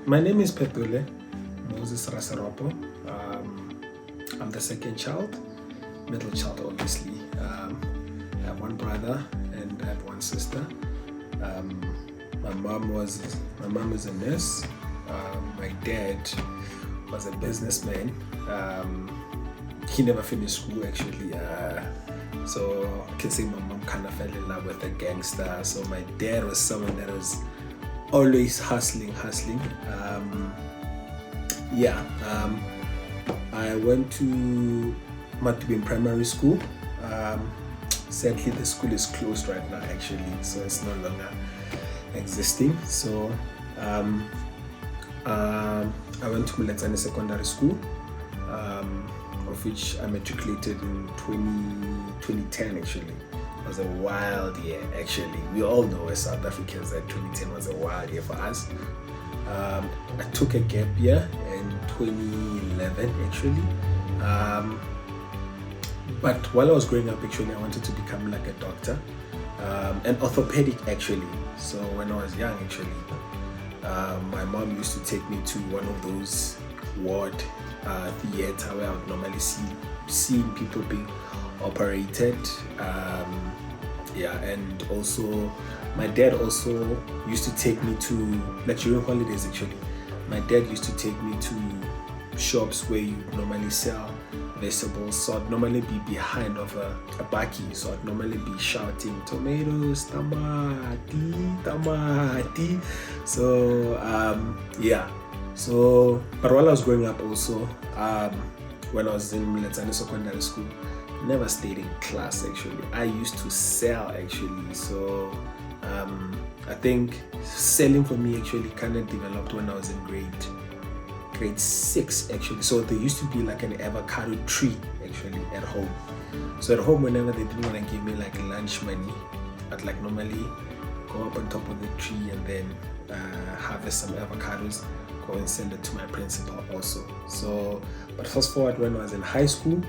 My name is Phethole, Moses Raseropo. I'm the second child, middle child, obviously. I have one brother and I have one sister. My mom is a nurse. My dad was a businessman. He never finished school actually. So I can say my mom kind of fell in love with a gangster. So my dad was someone that was always hustling. I went to Matubin Primary School. Sadly, the school is closed right now actually, so it's no longer existing. So I went to Militani Secondary School, of which I matriculated in 2010 actually. It was a wild year actually. We all know as South Africans that 2010 was a wild year for us. I took a gap year in 2011 actually. But while I was growing up actually, I wanted to become like a doctor, an orthopedic actually. So when I was young actually, my mom used to take me to one of those ward theater where I would normally see people being operated. And also my dad also used to take me to, like during holidays actually, my dad used to take me to shops where you normally sell vegetables. So I'd normally be behind of a bakkie, so I'd normally be shouting tomatoes, tamati. So but while I was growing up also, when I was in Militani Secondary School, I never stayed in class actually. I used to sell actually. So I think selling for me actually kind of developed when I was in grade 6 actually. So there used to be like an avocado tree actually at home. So at home, whenever they didn't want to give me like lunch money, I'd like normally go up on top of the tree and then harvest some avocados, go and send it to my principal also. So but fast forward, when I was in high school,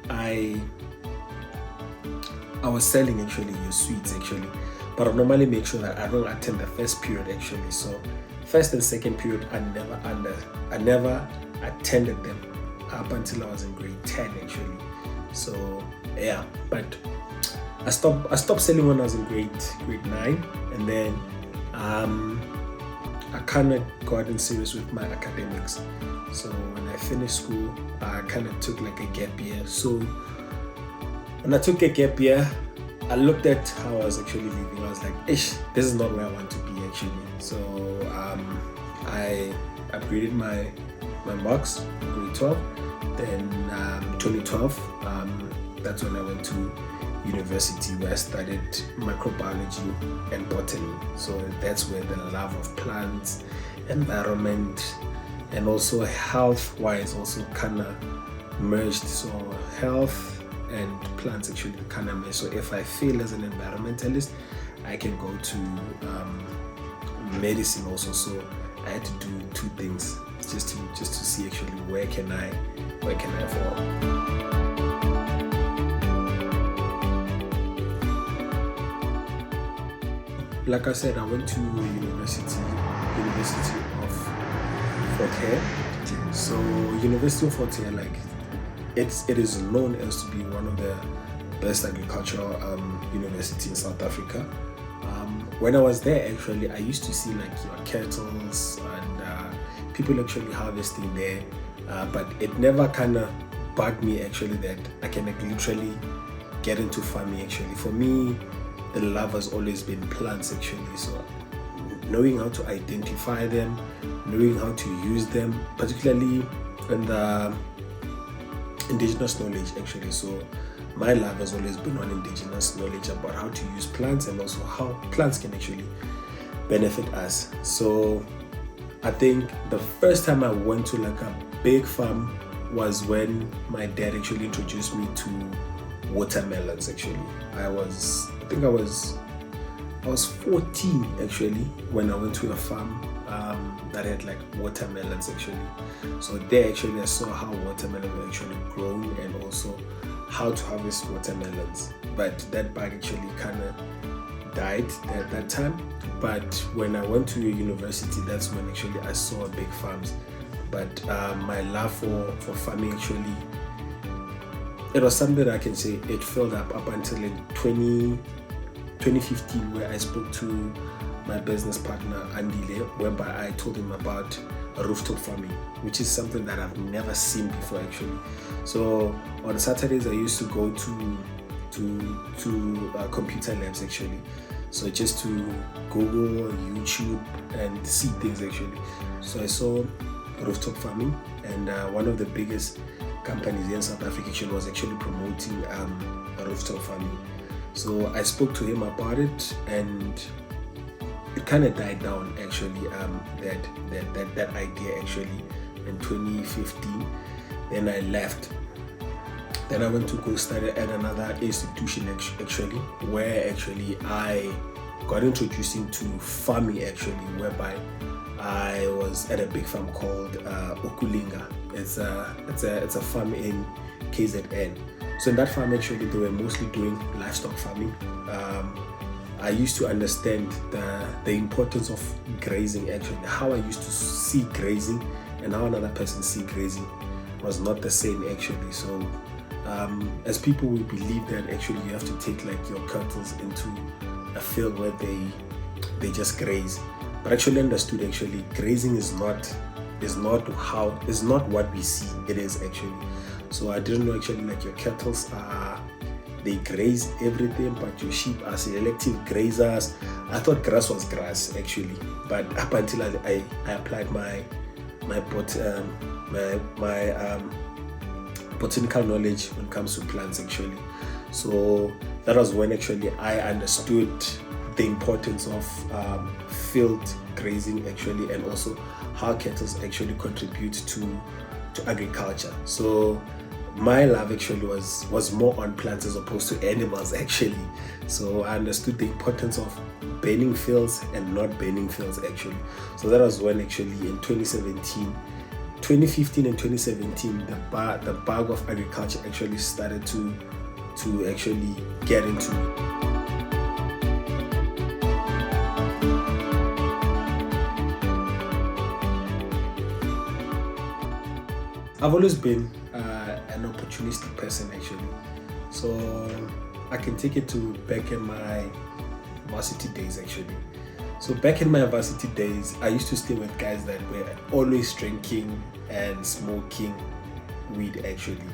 I was selling actually your sweets actually, but I normally make sure that I don't attend the first period actually. So first and second period, I never attended them up until I was in grade 10 actually. So yeah, but I stopped selling when I was in grade 9, and then I kind of got in serious with my academics. So when I finished school, I kind of took like a gap year. So when I took a gap year, I looked at how I was actually living. I was like, ish, this is not where I want to be actually. So I upgraded my marks in grade 12. Then 2012, that's when I went to university, where I studied microbiology and botany. So that's where the love of plants, environment, and also health-wise also kind of merged. So health and plants actually kind of merged. So if I fail as an environmentalist, I can go to medicine also. So I had to do two things just to see actually where can I fall. Like I said, I went to University of Phethole. So University of Phethole, like it is known as to be one of the best agricultural university in South Africa. When I was there, actually, I used to see like your kettles and people actually harvesting there, but it never kind of bugged me actually that I can like literally get into farming actually. For me, the love has always been plants actually. So knowing how to identify them, knowing how to use them, particularly in the indigenous knowledge actually. So my love has always been on indigenous knowledge about how to use plants and also how plants can actually benefit us. So I think the first time I went to like a big farm was when my dad actually introduced me to watermelons actually. I was 14 actually when I went to a farm that had like watermelons actually. So there actually I saw how watermelon were actually grown and also how to harvest watermelons. But that bug actually kind of died at that time. But when I went to university, that's when actually I saw big farms. But my love for farming actually, it was something that I can say it filled up until in 2015, where I spoke to my business partner Andile, whereby I told him about rooftop farming, which is something that I've never seen before actually. So on Saturdays I used to go to computer labs actually, so just to Google, YouTube and see things actually. So I saw rooftop farming, and one of the biggest companies here in South Africa actually was actually promoting rooftop farming. So I spoke to him about it, and it kind of died down actually, that idea actually in 2015. Then I left. Then I went to go study at another institution actually, where actually I got introduced into farming actually, whereby I was at a big farm called Okulinga. It's a farm in KZN. So in that farm actually they were mostly doing livestock farming. I used to understand the importance of grazing actually. How I used to see grazing and how another person see grazing was not the same actually. So as people, we believe that actually you have to take like your cattle into a field where they just graze. But actually understood actually grazing is not what we see it is actually. So I didn't know actually like your cattle they graze everything, but your sheep are selective grazers. I thought grass was grass actually, but up until I applied my botanical knowledge when it comes to plants actually. So that was when actually I understood the importance of field grazing actually, and also how cattle actually contribute to agriculture. So my love actually was more on plants as opposed to animals actually. So I understood the importance of burning fields and not burning fields actually. So that was when actually in 2015 and 2017 the bug of agriculture actually started to actually get into me. I've always been an opportunistic person actually. So I can take it to back in my varsity days actually. So back in my varsity days, I used to stay with guys that were always drinking and smoking weed actually.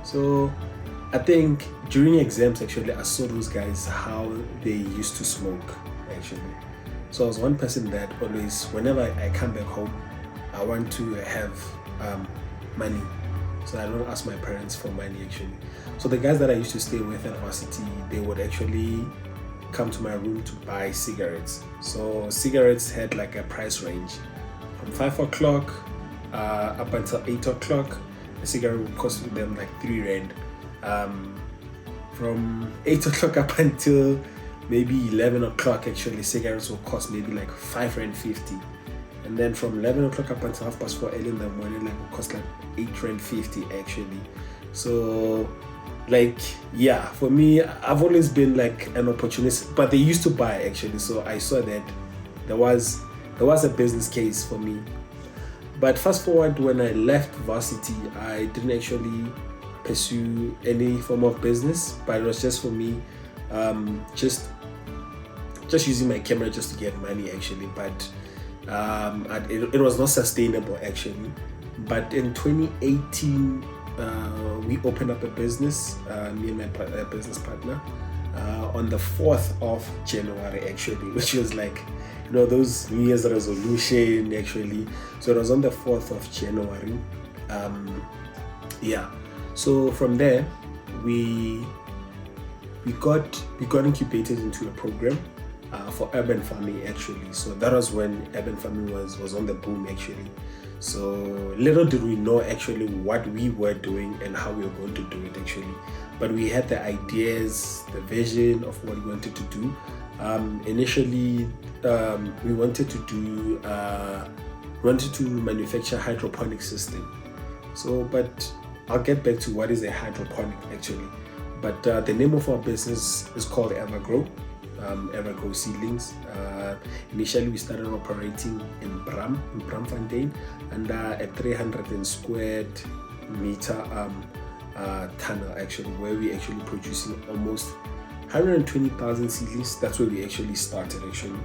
So I think during exams actually I saw those guys how they used to smoke actually. So I was one person that always, whenever I come back home, I want to have money. So I don't ask my parents for money actually. So the guys that I used to stay with at varsity, they would actually come to my room to buy cigarettes. So cigarettes had like a price range from 5 o'clock up until 8 o'clock. A cigarette would cost them like 3 rand. From 8 o'clock up until maybe 11 o'clock actually, cigarettes will cost maybe like 5 rand 50. And then from 11 o'clock up until 4:30 early in the morning, like will cost like 8 rand 50 actually. So like, yeah, for me, I've always been like an opportunist, but they used to buy actually. So I saw that there was a business case for me. But fast forward, when I left varsity, I didn't actually pursue any form of business, but it was just for me, just using my camera just to get money actually. But it was not sustainable actually. But in 2018, we opened up a business, me and my business partner, on the 4th of January actually, which was like, you know, those New Year's resolution actually. So it was on the 4th of January. Yeah. So from there, we got incubated into a program for urban farming actually. So that was when urban farming was on the boom actually. So little did we know actually what we were doing and how we were going to do it actually. But we had the ideas, the vision of what we wanted to do. Initially, we wanted to manufacture hydroponic system. So, but I'll get back to what is a hydroponic actually. But the name of our business is called Evergrow. Evergo seedlings. Initially, we started operating in Bramfontein, under a 300 square meter tunnel, actually, where we actually producing almost 120,000 seedlings. That's where we actually started, actually.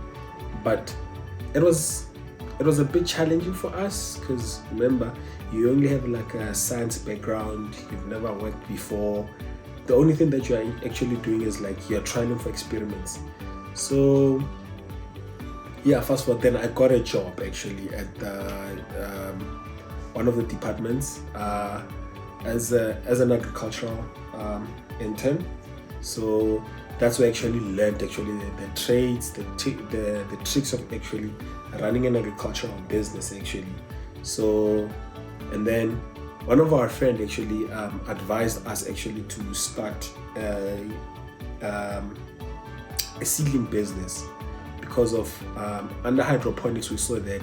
But it was a bit challenging for us, because remember, you only have like a science background, you've never worked before. The only thing that you are actually doing is like you're trying for experiments. So yeah, fast forward, then I got a job actually at one of the departments as an agricultural intern. So that's where I actually learned the trades, the tricks of actually running an agricultural business actually. So, and then one of our friends actually advised us actually to start a seedling business, because of under hydroponics we saw that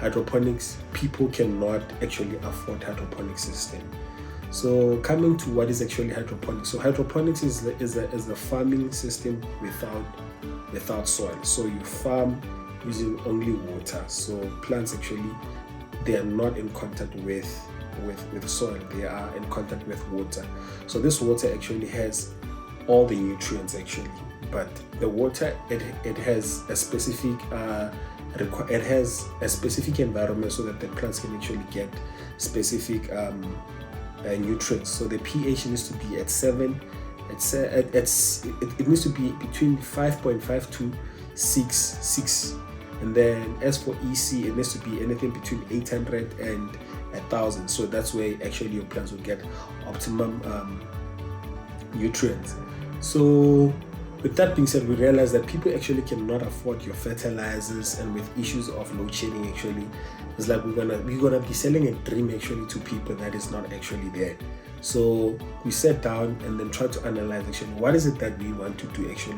hydroponics, people cannot actually afford hydroponic system. So coming to what is actually hydroponics. So hydroponics is a farming system without soil. So you farm using only water. So plants actually, they are not in contact with soil, they are in contact with water. So this water actually has all the nutrients actually, but the water, it has a specific environment so that the plants can actually get specific nutrients. So the pH needs to be at 7. It needs to be between 5.5 to 6. And then as for EC, it needs to be anything between 800 and 1,000. So that's where actually your plants will get optimum nutrients. So with that being said, we realized that people actually cannot afford your fertilizers, and with issues of load shedding, actually, it's like we're gonna be selling a dream actually to people that is not actually there. So we sat down and then tried to analyze actually what is it that we want to do actually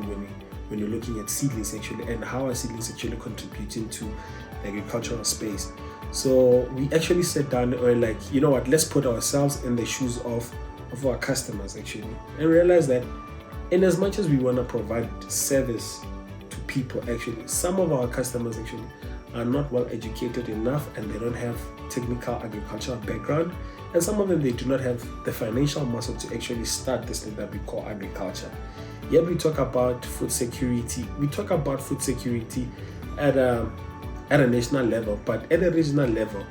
when you're looking at seedlings actually, and how are seedlings actually contributing to the agricultural space. So we actually sat down and were like, you know what, let's put ourselves in the shoes of our customers actually, and realize that in as much as we want to provide service to people, actually, some of our customers actually are not well educated enough, and they don't have technical agricultural background, and some of them, they do not have the financial muscle to actually start this thing that we call agriculture. Yet we talk about food security. We talk about food security at a national level, but at a regional level,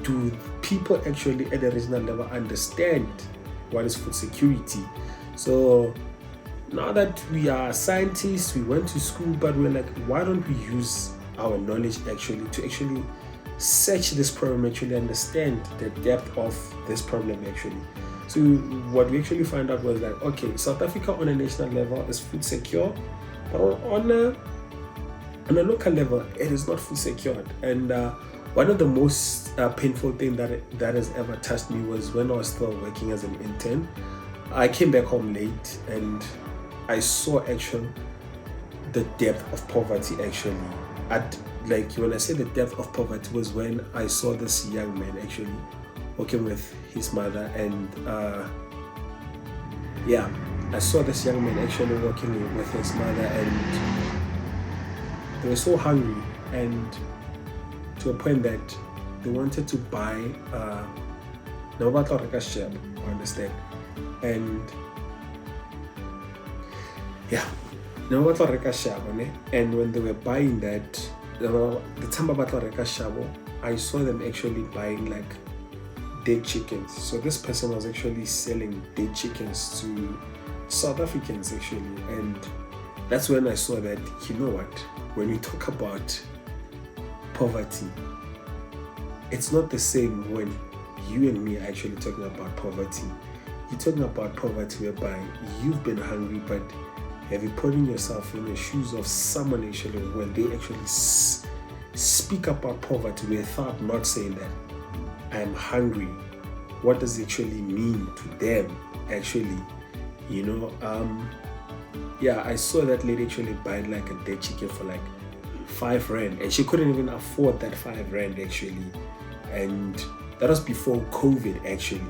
do people actually at a regional level understand what is food security? So now that we are scientists, we went to school, but we're like, why don't we use our knowledge actually to actually search this problem, actually understand the depth of this problem actually. So what we actually found out was that, okay, South Africa on a national level is food secure, but on a local level, it is not food secured. And one of the most painful thing that has ever touched me was when I was still working as an intern. I came back home late and I saw actually the depth of poverty actually. When I say the depth of poverty was when I saw this young man actually working with his mother, and I saw this young man actually working with his mother, and they were so hungry, and to a point that they wanted to buy I understand, and and when they were buying that, the time about I saw them actually buying like dead chickens. So this person was actually selling dead chickens to South Africans actually, and that's when I saw that, you know what, when we talk about poverty, it's not the same when you and me are actually talking about poverty. You're talking about poverty whereby you've been hungry, but have you putting yourself in the shoes of someone actually when they actually speak about poverty without not saying that I am hungry? What does it actually mean to them actually? I saw that lady actually buying like a dead chicken for like 5 rand, and she couldn't even afford that 5 rand actually, and that was before COVID actually.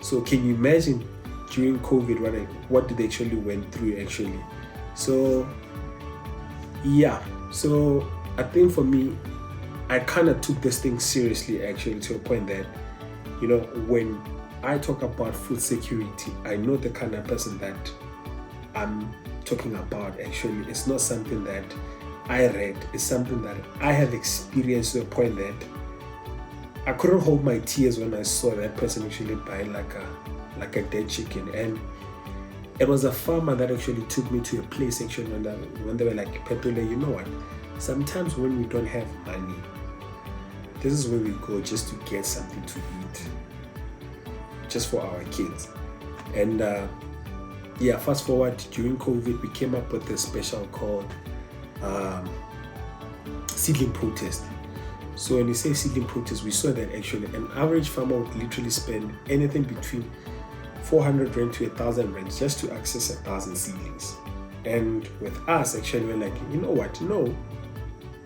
So can you imagine during COVID what did they actually went through actually? So yeah, so I think for me, I kind of took this thing seriously actually, to a point that, when I talk about food security, I know the kind of person that I'm talking about actually. It's not something that I read, it's something that I have experienced, to a point that I couldn't hold my tears when I saw that person actually buying like a dead chicken. And it was a farmer that actually took me to a place actually when they were like, Phethole, you know what? Sometimes when we don't have money, this is where we go just to get something to eat, just for our kids. And fast forward, during COVID, we came up with a special called seedling protest. So when you say seedling protest, we saw that actually an average farmer would literally spend anything between 400 rand to 1,000 rand just to access 1,000 seedlings. And with us, actually, we're like, you know what? No,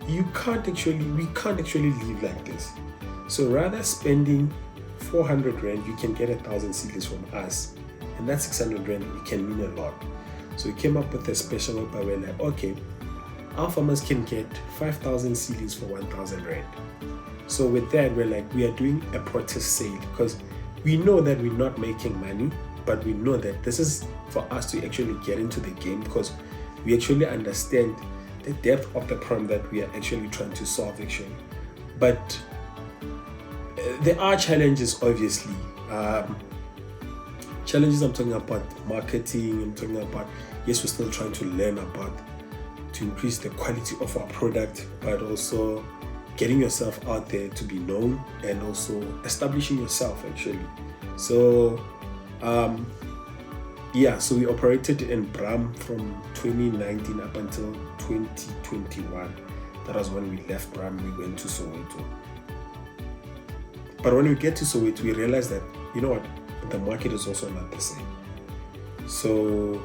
we can't actually live like this. So rather spending 400 rand, you can get 1,000 seedlings from us, and that's 600 rand. It can mean a lot. So we came up with a special whereby we're like, okay, our farmers can get 5,000 seedlings for 1,000 rand. So with that, we're like, we are doing a protest sale, because we know that we're not making money, but we know that this is for us to actually get into the game, because we actually understand the depth of the problem that we are actually trying to solve actually. But there are challenges, obviously. Challenges, I'm talking about marketing, I'm talking about, yes, we're still trying to learn about to increase the quality of our product, but also getting yourself out there to be known, and also establishing yourself actually. So so we operated in Bram from 2019 up until 2021. That was when we left Bram, we went to Soweto. But when we get to Soweto, we realized that, you know what, the market is also not the same. So,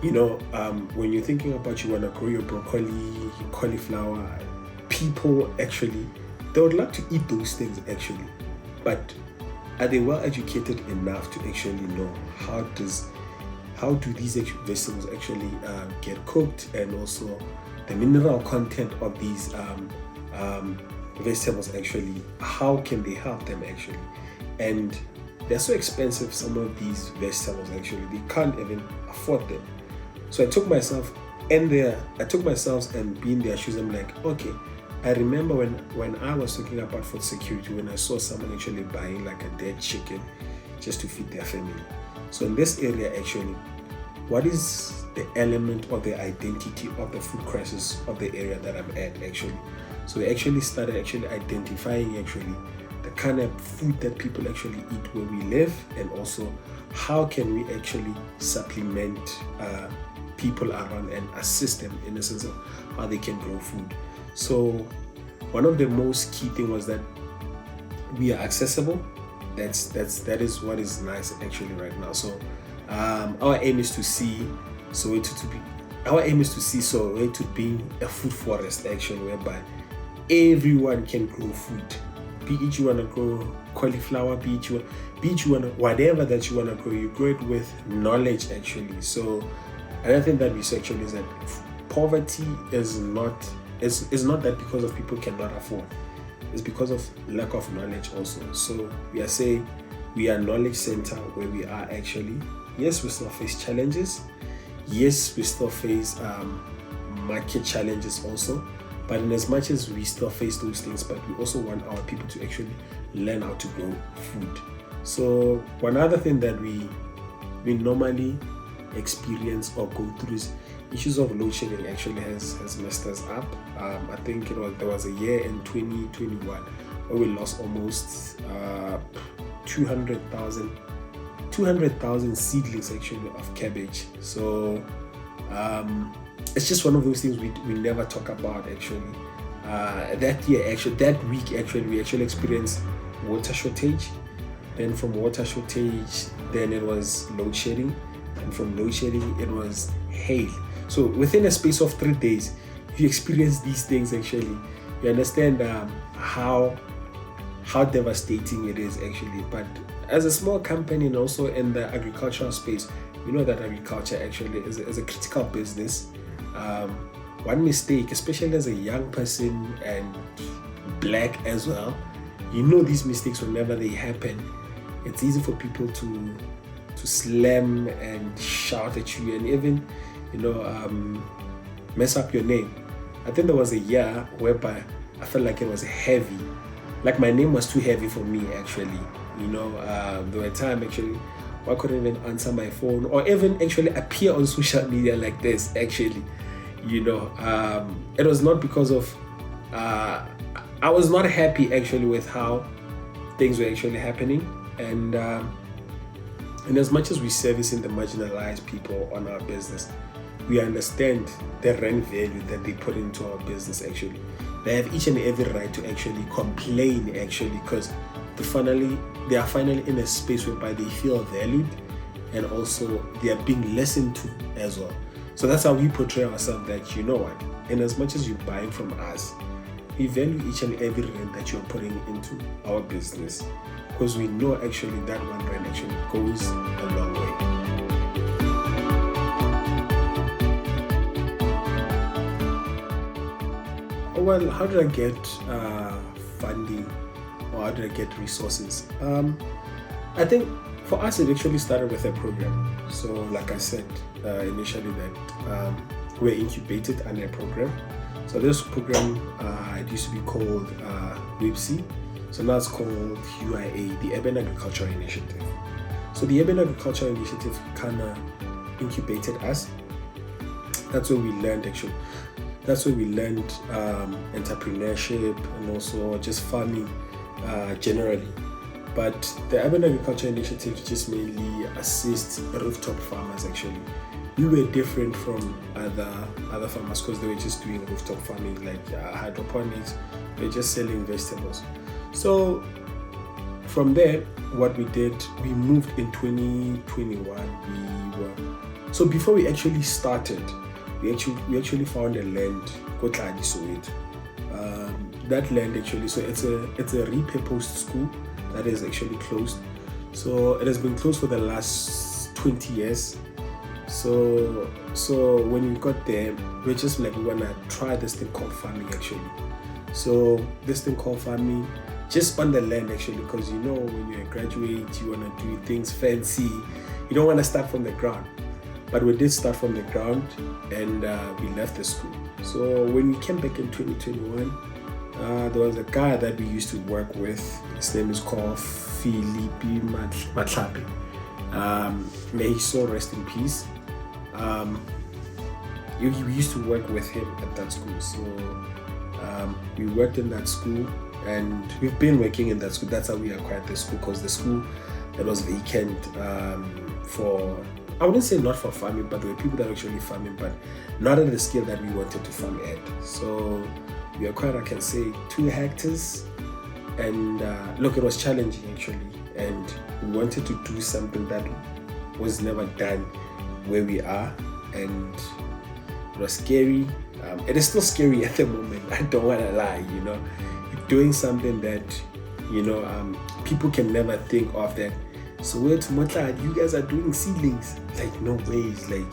when you're thinking about you want to grow your broccoli, your cauliflower, people actually, they would like to eat those things actually. But are they well educated enough to actually know how do these vegetables actually get cooked, and also the mineral content of these vegetables actually, how can they help them actually? And they're so expensive, some of these vegetables actually, they can't even afford them. So I took myself and be in their shoes. I'm like, okay, I remember when I was talking about food security, when I saw someone actually buying like a dead chicken just to feed their family. So in this area actually, what is the element or the identity of the food crisis of the area that I'm at actually? So we actually started identifying actually the kind of food that people actually eat where we live, and also how can we actually supplement people around and assist them in the sense of how they can grow food. So one of the most key thing was that we are accessible. That is what is nice actually right now. So our aim is to see Soweto being a food forest actually, whereby everyone can grow food. Be it you want to grow cauliflower, be it you want to, whatever that you want to grow, you grow it with knowledge actually. So another thing that we say actually is that poverty is not that because of people cannot afford. It's because of lack of knowledge also. So we are saying we are a knowledge center where we are actually, yes, we still face challenges. Yes, we still face market challenges also. But in as much as we still face those things, but we also want our people to actually learn how to grow food. So one other thing that we normally experience or go through is issues of load shedding actually has messed us up. I think there was a year in 2021 where we lost almost 200,000 seedlings actually of cabbage. So it's just one of those things we never talk about actually. That week we actually experienced water shortage. Then from water shortage, then it was load shedding, and from load shedding it was hail. So within a space of 3 days, if you experience these things actually, you understand how devastating it is actually. But as a small company and also in the agricultural space, we know that agriculture actually is a critical business. One mistake, especially as a young person and black as well, these mistakes, whenever they happen, it's easy for people to slam and shout at you and even mess up your name. I think there was a year whereby I felt like it was heavy, like my name was too heavy for me actually. There were times actually I couldn't even answer my phone or even actually appear on social media like this actually. It was not because of I was not happy actually with how things were actually happening, and as much as we servicing the marginalized people on our business, we understand the rent value that they put into our business actually. They have each and every right to actually complain actually, because they are finally in a space whereby they feel valued and also they are being listened to as well. So that's how we portray ourselves, that in as much as you're buying from us, we value each and every rent that you're putting into our business, because we know actually that one rent actually goes a long way. Well, how did I get funding, or how did I get resources? I think for us it actually started with a program. So like I said initially, that we're incubated under a program. So this program, it used to be called WIPSI. So now it's called UIA, the Urban Agriculture Initiative. So the Urban Agriculture Initiative kind of incubated us. That's where we learned actually. That's where we learned entrepreneurship and also just farming generally. But the Urban Agriculture Initiative just mainly assists rooftop farmers actually. We were different from other farmers because they were just doing rooftop farming, like hydroponics. They're just selling vegetables. So from there, what we did, we moved in 2021. So before we actually started, we actually found a land called Soweto. That land actually, so it's a repurposed school that is actually closed. So it has been closed for the last 20 years. So when we got there, we're just like, we wanna try this thing called farming actually. So this thing called farming, just on the land actually, because when you're a graduate, you wanna do things fancy. You don't wanna start from the ground. But we did start from the ground, and we left the school. So when we came back in 2021, there was a guy that we used to work with. His name is called Philippe Matlapi. May his soul rest in peace. We used to work with him at that school. So we worked in that school, and we've been working in that school. That's how we acquired the school, because the school that was vacant for, I wouldn't say not for farming, but there were people that were actually farming, but not at the scale that we wanted to farm at. So we acquired, I can say, 2 hectares. And look, it was challenging actually. And we wanted to do something that was never done where we are. And it was scary. It is still scary at the moment. I don't want to lie, You're doing something that, people can never think of that. So wait, you guys are doing seedlings? Like, no ways. Like,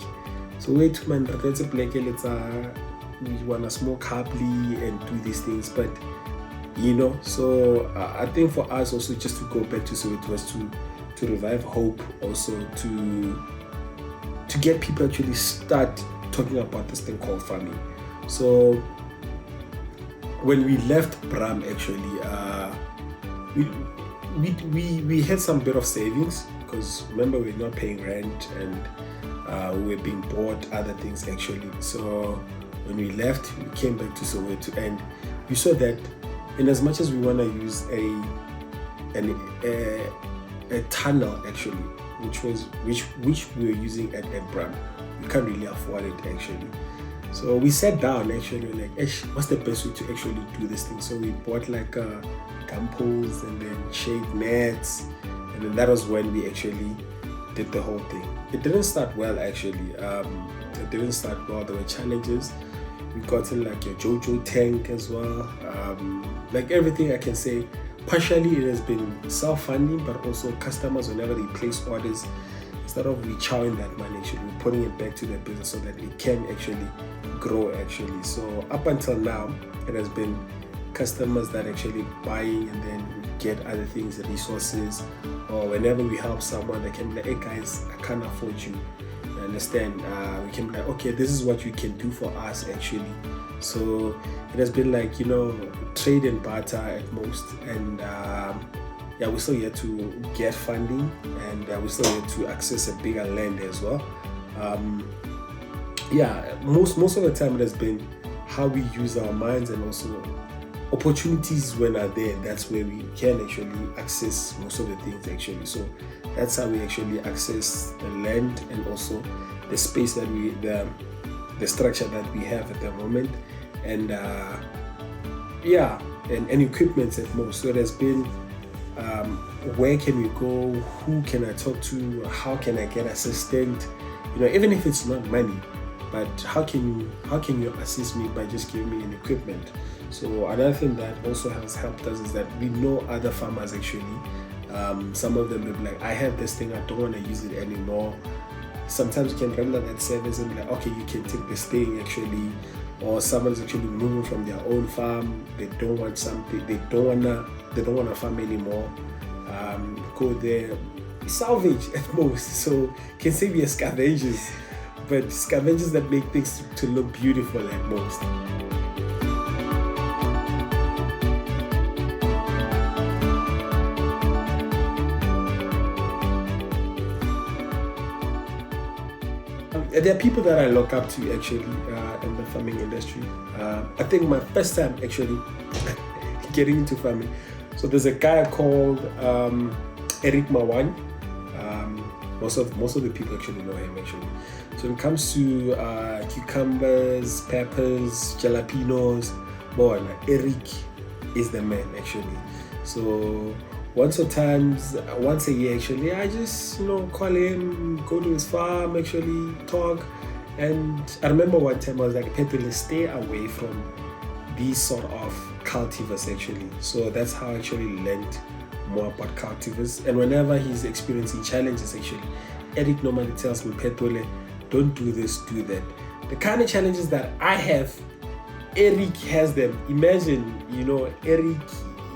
so wait, man, that's a black, we want to smoke happily and do these things. But, so I think for us also, just to go back to, so it was to revive hope, also to get people actually start talking about this thing called farming. So when we left Bram, actually, we had some bit of savings, because remember, we're not paying rent, and we were being bought other things actually. So when we left, we came back to Soweto, and we saw that in as much as we want to use a tunnel actually, which we were using at Bram, we can't really afford it actually. So we sat down actually, like, what's the best way to actually do this thing? So we bought like gum poles and then shade nets, and then that was when we actually did the whole thing. It didn't start well actually. It didn't start well. There were challenges. We got in like a JoJo tank as well. Like everything, I can say partially it has been self-funding, but also customers, whenever they place orders, instead of we chowing that money, actually we're putting it back to the business so that it can actually grow actually. So up until now, it has been customers that actually buying, and then we get other things, the resources, or whenever we help someone, they can be like, hey guys, I can't afford you. You understand? We can be like, okay, this is what you can do for us actually. So it has been like, trade and barter at most, and yeah, we're still here to get funding, and we're still here to access a bigger land as well. Yeah, most of the time it has been how we use our minds, and also opportunities when are there. That's where we can actually access most of the things actually. So that's how we actually access the land, and also the space that the structure that we have at the moment, and yeah, and equipment at most. So it has been where can we go, who can I talk to, how can I get assistant, even if it's not money, but how can you assist me by just giving me an equipment. So another thing that also has helped us is that we know other farmers actually. Some of them will be like, I have this thing, I don't want to use it anymore. Sometimes you can render that service and be like, okay, you can take this thing actually. Or someone's actually moving from their own farm, they don't want something, they don't wanna farm anymore. Go there, salvage at most. So can say we are scavengers, but scavengers that make things to look beautiful at most. There are people that I look up to actually in the farming industry. I think my first time actually getting into farming. So there's a guy called Eric Mawan. Most of the people actually know him actually. So when it comes to cucumbers, peppers, jalapenos, Eric is the man actually. So once a year actually, I just call him, go to his farm actually, talk. And I remember one time I was like, Phethole, stay away from these sort of cultivars actually. So that's how I actually learned more about cultivars. And whenever he's experiencing challenges actually, Eric normally tells me, Phethole, don't do this, do that. The kind of challenges that I have, Eric has them. Imagine, Eric,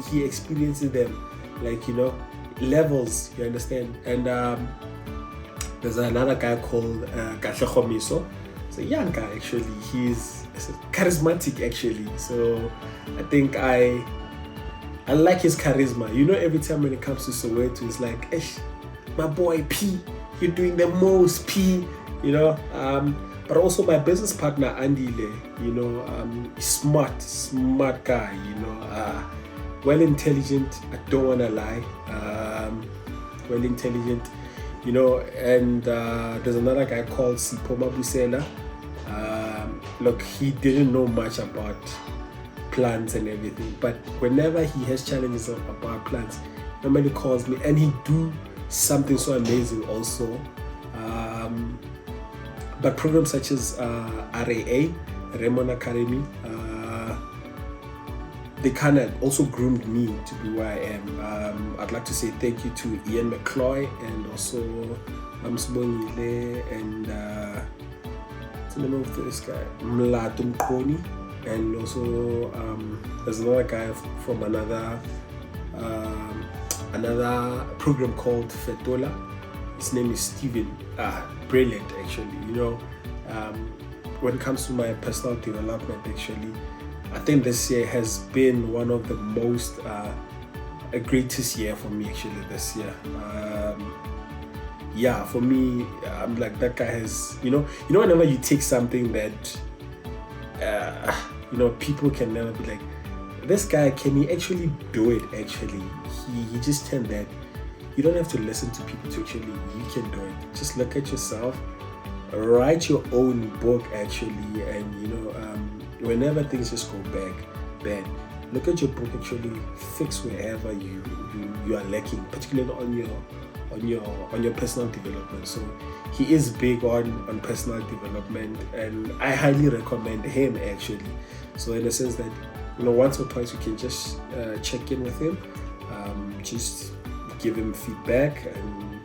he experiences them like, levels, you understand? And there's another guy called Kahle. It's a young guy actually. He's charismatic actually. So I think I like his charisma. Every time when it comes to Soweto, it's like, my boy P, you're doing the most P, but also my business partner Andile, smart guy, well intelligent, I don't want to lie, well intelligent, and there's another guy called Sipoma Busela. Look, he didn't know much about plants and everything, but whenever he has challenges about plants, he normally calls me, and he do something so amazing also. But programs such as RAA, Raymond Academy, they kind of also groomed me to be where I am. I'd like to say thank you to Ian McCloy, and also Msbongile, and what's the name of this guy? Mlatum Koni, and also there's another guy from another program called Phethole. His name is Steven. Brilliant actually. When it comes to my personal development actually, I think this year has been one of the most greatest year for me actually this year. Yeah, for me, I'm like, that guy has, whenever you take something that people can never be like, this guy, can he actually do it actually? He just turned that. You don't have to listen to people to actually, you can do it. Just look at yourself, write your own book actually, and whenever things just go bad, look at your book actually, fix wherever you are lacking, particularly on your personal development. So he is big on personal development, and I highly recommend him actually. So in the sense that once or twice you can just check in with him, just give him feedback, and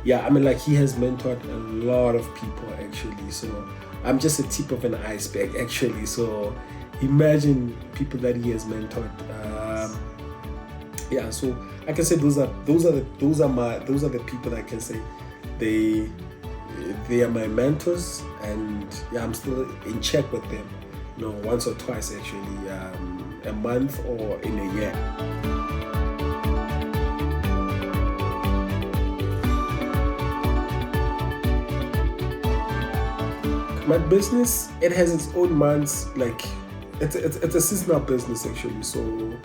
yeah, I mean, like, he has mentored a lot of people actually. So I'm just a tip of an iceberg actually. So imagine people that he has mentored. Yeah, so I can say those are the people that I can say they are my mentors, and yeah, I'm still in check with them, once or twice actually, a month or in a year. My business, it has its own months. Like, it's a seasonal business actually. So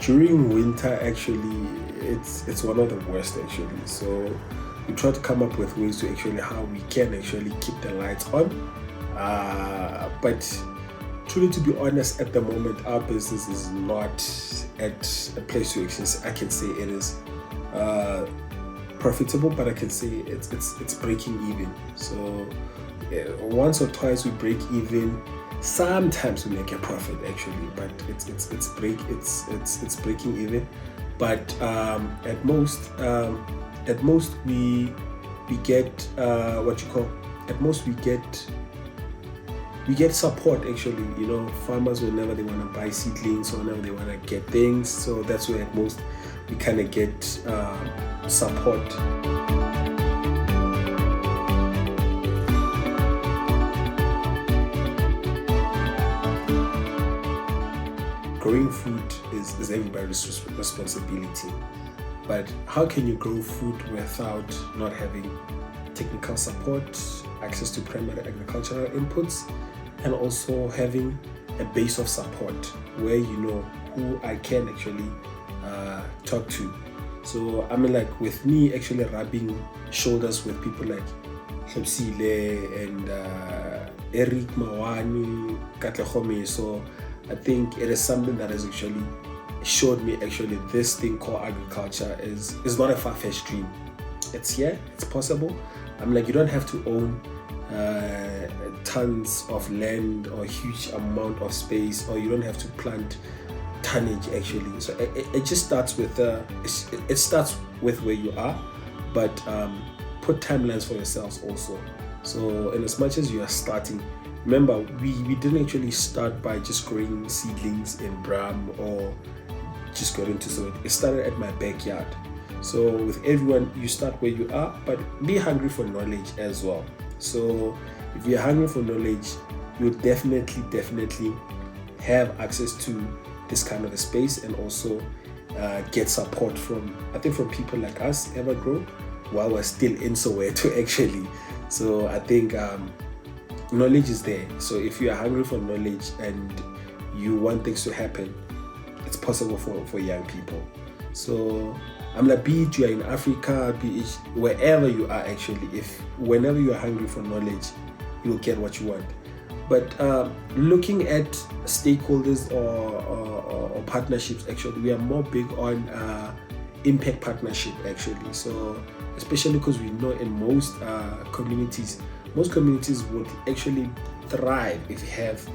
during winter actually, it's one of the worst actually. So we try to come up with ways to actually how we can actually keep the lights on. But truly, to be honest, at the moment our business is not at a place to actually, I can say it is profitable, but I can say it's breaking even. So once or twice we break even. Sometimes we make a profit actually, but it's breaking even. But at most we get we get support actually. Farmers, whenever they want to buy seedlings or whenever they want to get things, so that's where at most we kind of get support. Growing food is everybody's responsibility, but how can you grow food without not having technical support, access to primary agricultural inputs, and also having a base of support where you know who I can actually talk to? So I mean, like with me actually rubbing shoulders with people like Hepsile and Eric Mawani, Katlehome. So I think it is something that has actually showed me actually this thing called agriculture is not a far-fetched dream. It's here, it's possible. I'm like, you don't have to own tons of land or huge amount of space, or you don't have to plant tonnage actually. So it just starts with it starts with where you are, but put timelines for yourselves also. So in as much as you are starting, remember, we didn't actually start by just growing seedlings in Bram or just got into so it started at my backyard. So with everyone, you start where you are, but be hungry for knowledge as well. So if you're hungry for knowledge, you'll definitely have access to this kind of a space, and also get support from people like us, Evergrow, while we're still in Soweto actually. So I think knowledge is there. So if you are hungry for knowledge and you want things to happen, it's possible for young people. So I'm like, be it you are in Africa, be it wherever you are actually, whenever you are hungry for knowledge, you'll get what you want. But looking at stakeholders or partnerships, actually, we are more big on impact partnership actually. So especially because we know in most communities would actually thrive if you have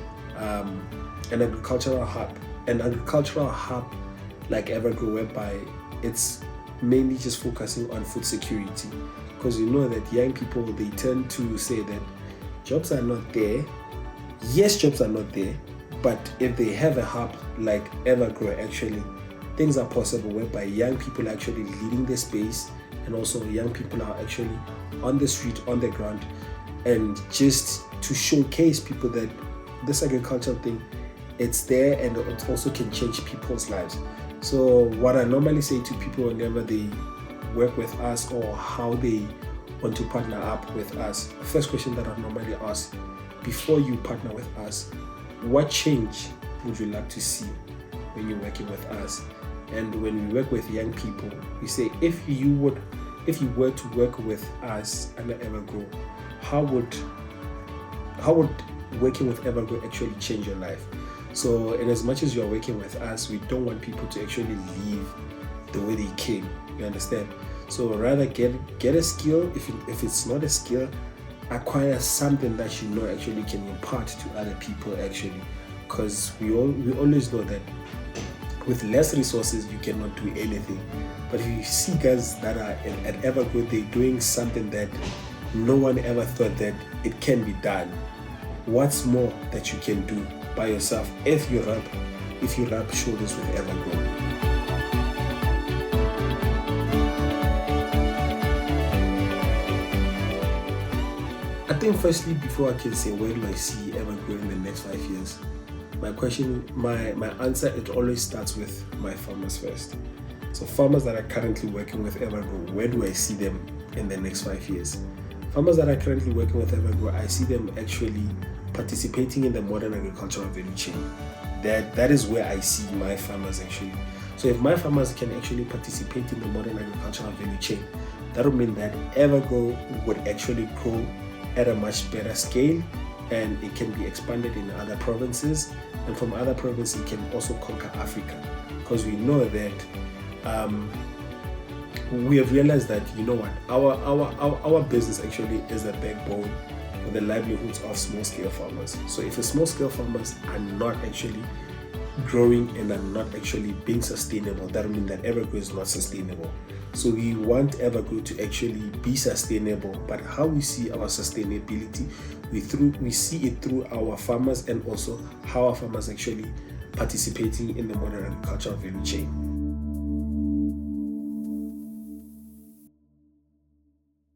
an agricultural hub like Evergrow, whereby it's mainly just focusing on food security. Because you know that young people, they tend to say that jobs are not there. Yes, jobs are not there, but if they have a hub like Evergrow, actually things are possible, whereby young people are actually leading the space, and also young people are actually on the street, on the ground, and just to showcase people that this agricultural thing, it's there, and it also can change people's lives. So what I normally say to people whenever they work with us or how they want to partner up with us, the first question that I normally ask before you partner with us, what change would you like to see when you're working with us? And when we work with young people, we say, if you were to work with us under Evergrow, how would working with Evergrow actually change your life? So in as much as you are working with us, we don't want people to actually leave the way they came. You understand? So rather get a skill. If it's not a skill, acquire something that you know actually can impart to other people actually. Because we always know that with less resources, you cannot do anything. But if you see guys that are at Evergrowth, they're doing something that no one ever thought that it can be done. What's more that you can do by yourself if you rub shoulders with Evergrowth? I think firstly, before I can say where do I see Evergrowth in the next 5 years, my answer, it always starts with my farmers first. So farmers that are currently working with Evergrowth, where do I see them in the next 5 years? Farmers that are currently working with Evergrowth, I see them actually participating in the modern agricultural value chain. That is where I see my farmers actually. So if my farmers can actually participate in the modern agricultural value chain, that would mean that Evergrowth would actually grow at a much better scale, and it can be expanded in other provinces, and from other provinces it can also conquer Africa, because we know that we have realized that, you know what, our business actually is the backbone for the livelihoods of small-scale farmers. So if the small-scale farmers are not actually growing and are not actually being sustainable, that would mean that Evergrowth is not sustainable. So we want Evergrowth to actually be sustainable, but how we see our sustainability, we see it through our farmers, and also how our farmers actually participating in the modern agricultural value chain.